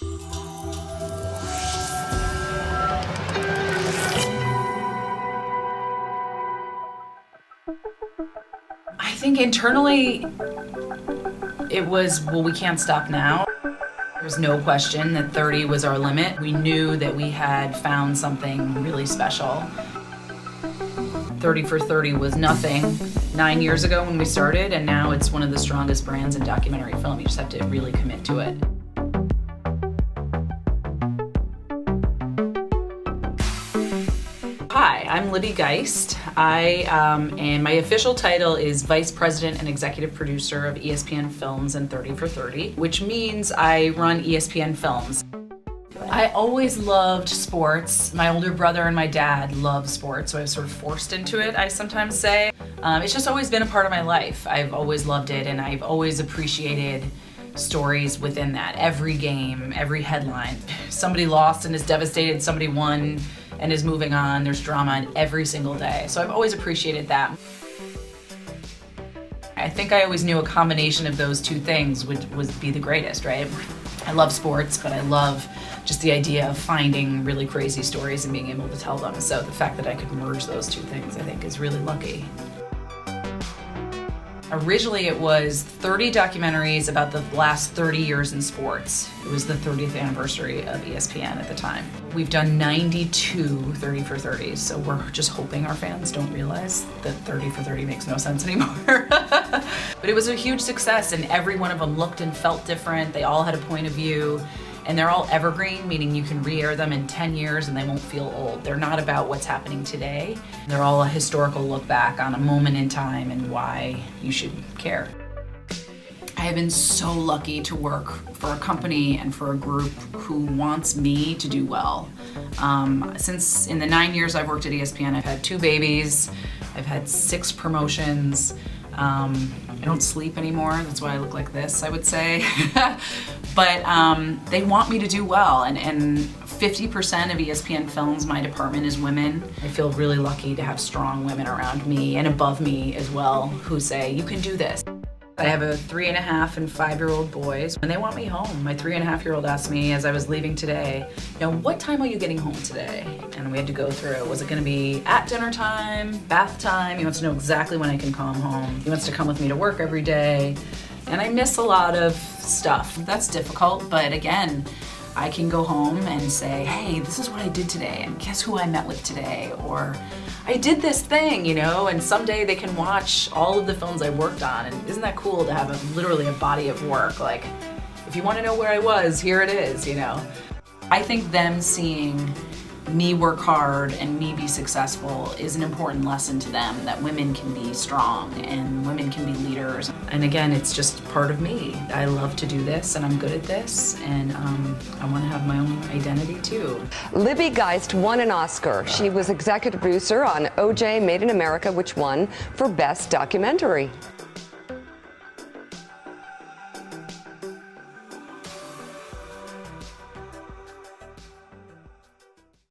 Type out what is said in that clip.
I think internally it was, well, we can't stop now. There was no question that 30 was our limit. We knew that we had found something really special. 30 for 30 was nothing 9 years ago when we started, and now it's one of the strongest brands in documentary film. You just have to really commit to it. Hi, I'm Libby Geist. And my official title is Vice President and Executive Producer of ESPN Films and 30 for 30, which means I run ESPN Films. I always loved sports. My older brother and my dad love sports, so I was sort of forced into it, I sometimes say. It's just always been a part of my life. I've always loved it, and I've always appreciated stories within that. Every game, every headline. Somebody lost and is devastated, somebody won and is moving on. There's drama every single day. So I've always appreciated that. I think I always knew a combination of those two things would be the greatest, right? I love sports, but I love just the idea of finding really crazy stories and being able to tell them. So the fact that I could merge those two things, I think, is really lucky. Originally, it was 30 documentaries about the last 30 years in sports. It was the 30th anniversary of ESPN at the time. We've done 92 30 for 30s, so we're just hoping our fans don't realize that 30 for 30 makes no sense anymore. But it was a huge success, and every one of them looked and felt different. They all had a point of view. And they're all evergreen, meaning you can re-air them in 10 years and they won't feel old. They're not about what's happening today. They're all a historical look back on a moment in time and why you should care. I have been so lucky to work for a company and for a group who wants me to do well. Since in the 9 years I've worked at ESPN, I've had 2 babies, I've had 6 promotions. I don't sleep anymore, that's why I look like this, I would say. But they want me to do well, and 50% of ESPN Films, my department, is women. I feel really lucky to have strong women around me and above me as well who say, you can do this. I have a 3.5 and 5-year-old boys, and they want me home. My 3.5-year-old asked me as I was leaving today, what time are you getting home today? And we had to go through, was it gonna be at dinner time, bath time? He wants to know exactly when I can come home. He wants to come with me to work every day. And I miss a lot of stuff. That's difficult, but again, I can go home and say, hey, this is what I did today, and guess who I met with today? Or I did this thing, and someday they can watch all of the films I worked on. And isn't that cool to have literally a body of work? Like, if you want to know where I was, here it is, I think them seeing me work hard and me be successful is an important lesson to them, that women can be strong and women can be leaders. And again, it's just part of me. I love to do this and I'm good at this, and I want to have my own identity too. Libby Geist won an Oscar. She was executive producer on OJ Made in America, which won for Best Documentary.